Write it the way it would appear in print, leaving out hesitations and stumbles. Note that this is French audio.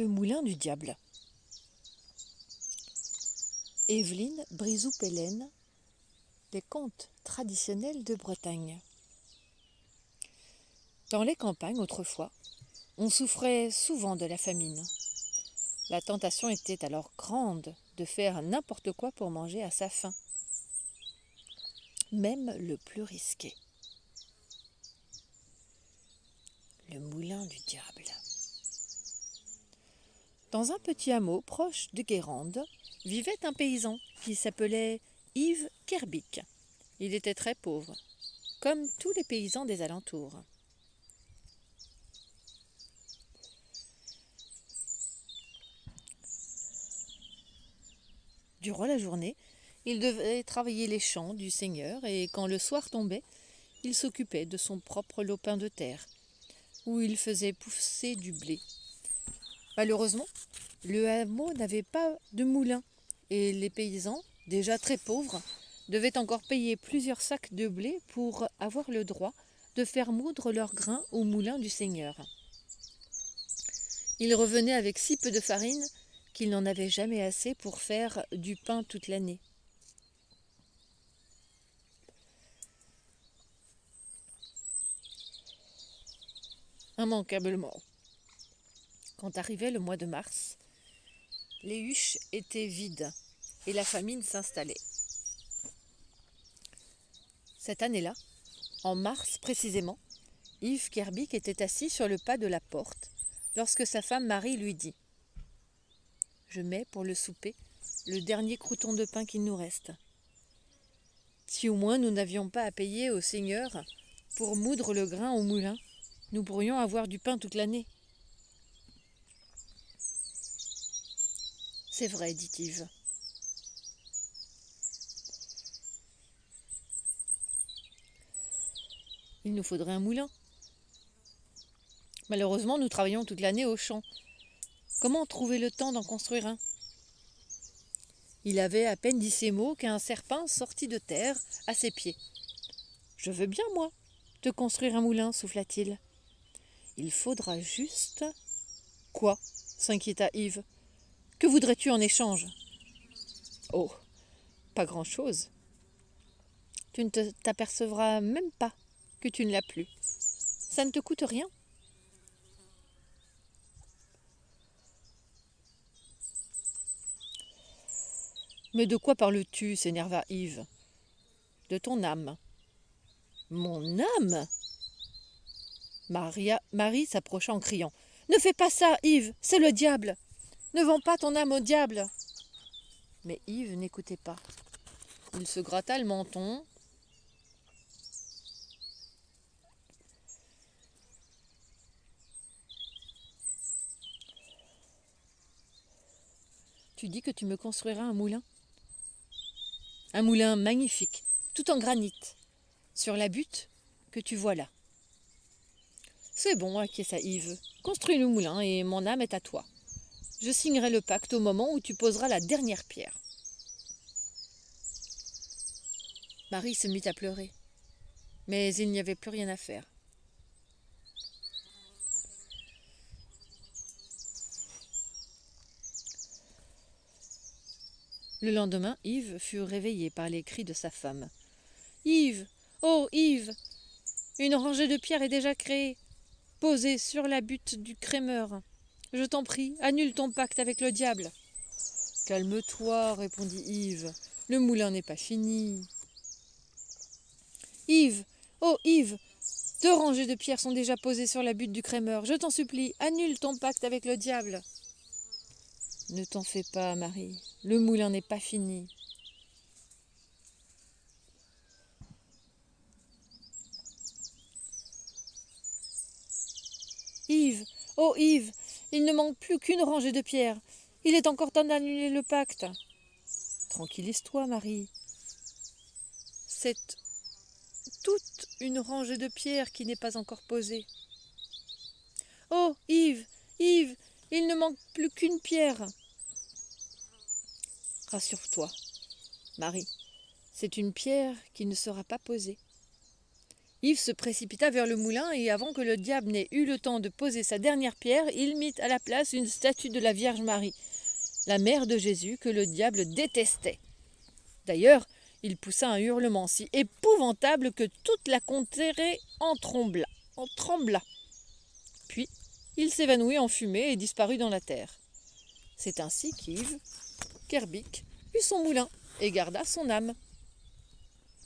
Le moulin du diable. Évelyne Brizou-Pellène, les contes traditionnels de Bretagne. Dans les campagnes, autrefois, on souffrait souvent de la famine. La tentation était alors grande de faire n'importe quoi pour manger à sa faim, même le plus risqué. Le moulin du diable. Dans un petit hameau proche de Guérande, vivait un paysan qui s'appelait Yves Kerbic. Il était très pauvre, comme tous les paysans des alentours. Durant la journée, il devait travailler les champs du seigneur et quand le soir tombait, il s'occupait de son propre lopin de terre, où il faisait pousser du blé. Malheureusement, le hameau n'avait pas de moulin et les paysans, déjà très pauvres, devaient encore payer plusieurs sacs de blé pour avoir le droit de faire moudre leur grain au moulin du seigneur. Ils revenaient avec si peu de farine qu'ils n'en avaient jamais assez pour faire du pain toute l'année. Immanquablement, quand arrivait le mois de mars, les huches étaient vides et la famine s'installait. Cette année-là, en mars précisément, Yves Kerbic était assis sur le pas de la porte lorsque sa femme Marie lui dit « Je mets pour le souper le dernier crouton de pain qu'il nous reste. Si au moins nous n'avions pas à payer au Seigneur pour moudre le grain au moulin, nous pourrions avoir du pain toute l'année. » C'est vrai, dit Yves. Il nous faudrait un moulin. Malheureusement, nous travaillons toute l'année au champ. Comment trouver le temps d'en construire un ? Il avait à peine dit ces mots qu'un serpent sortit de terre à ses pieds. « Je veux bien, moi, te construire un moulin, souffla-t-il. Il faudra juste... » « Quoi ?» s'inquiéta Yves. « Que voudrais-tu en échange ?»« Oh, pas grand-chose. Tu ne t'apercevras même pas que tu ne l'as plus. Ça ne te coûte rien. » « Mais de quoi parles-tu » s'énerva Yves. « De ton âme. »« Mon âme ?» Marie s'approcha en criant. « Ne fais pas ça, Yves, c'est le diable. Ne vends pas ton âme au diable. » Mais Yves n'écoutait pas. Il se gratta le menton. « Tu dis que tu me construiras un moulin ? Un moulin magnifique, tout en granit, sur la butte que tu vois là. » « C'est bon, acquiesça Yves. Construis le moulin et mon âme est à toi. Je signerai le pacte au moment où tu poseras la dernière pierre. » Marie se mit à pleurer, mais il n'y avait plus rien à faire. Le lendemain, Yves fut réveillé par les cris de sa femme. « Yves, oh Yves, une rangée de pierres est déjà créée, posée sur la butte du crémeur. Je t'en prie, annule ton pacte avec le diable. »« Calme-toi, répondit Yves, le moulin n'est pas fini. »« Yves, oh Yves, 2 rangées de pierres sont déjà posées sur la butte du crémeur. Je t'en supplie, annule ton pacte avec le diable. »« Ne t'en fais pas, Marie, le moulin n'est pas fini. » Yves, oh Yves, il ne manque plus qu'une rangée de pierres. Il est encore temps d'annuler le pacte. Tranquillise-toi, Marie. C'est toute une rangée de pierres qui n'est pas encore posée. Oh Yves, Yves, il ne manque plus qu'une pierre. Rassure-toi, Marie, c'est une pierre qui ne sera pas posée. Yves se précipita vers le moulin et avant que le diable n'ait eu le temps de poser sa dernière pierre, il mit à la place une statue de la Vierge Marie, la mère de Jésus que le diable détestait. D'ailleurs, il poussa un hurlement si épouvantable que toute la contrée en trembla. Puis, il s'évanouit en fumée et disparut dans la terre. C'est ainsi qu'Yves Kerbic eut son moulin et garda son âme.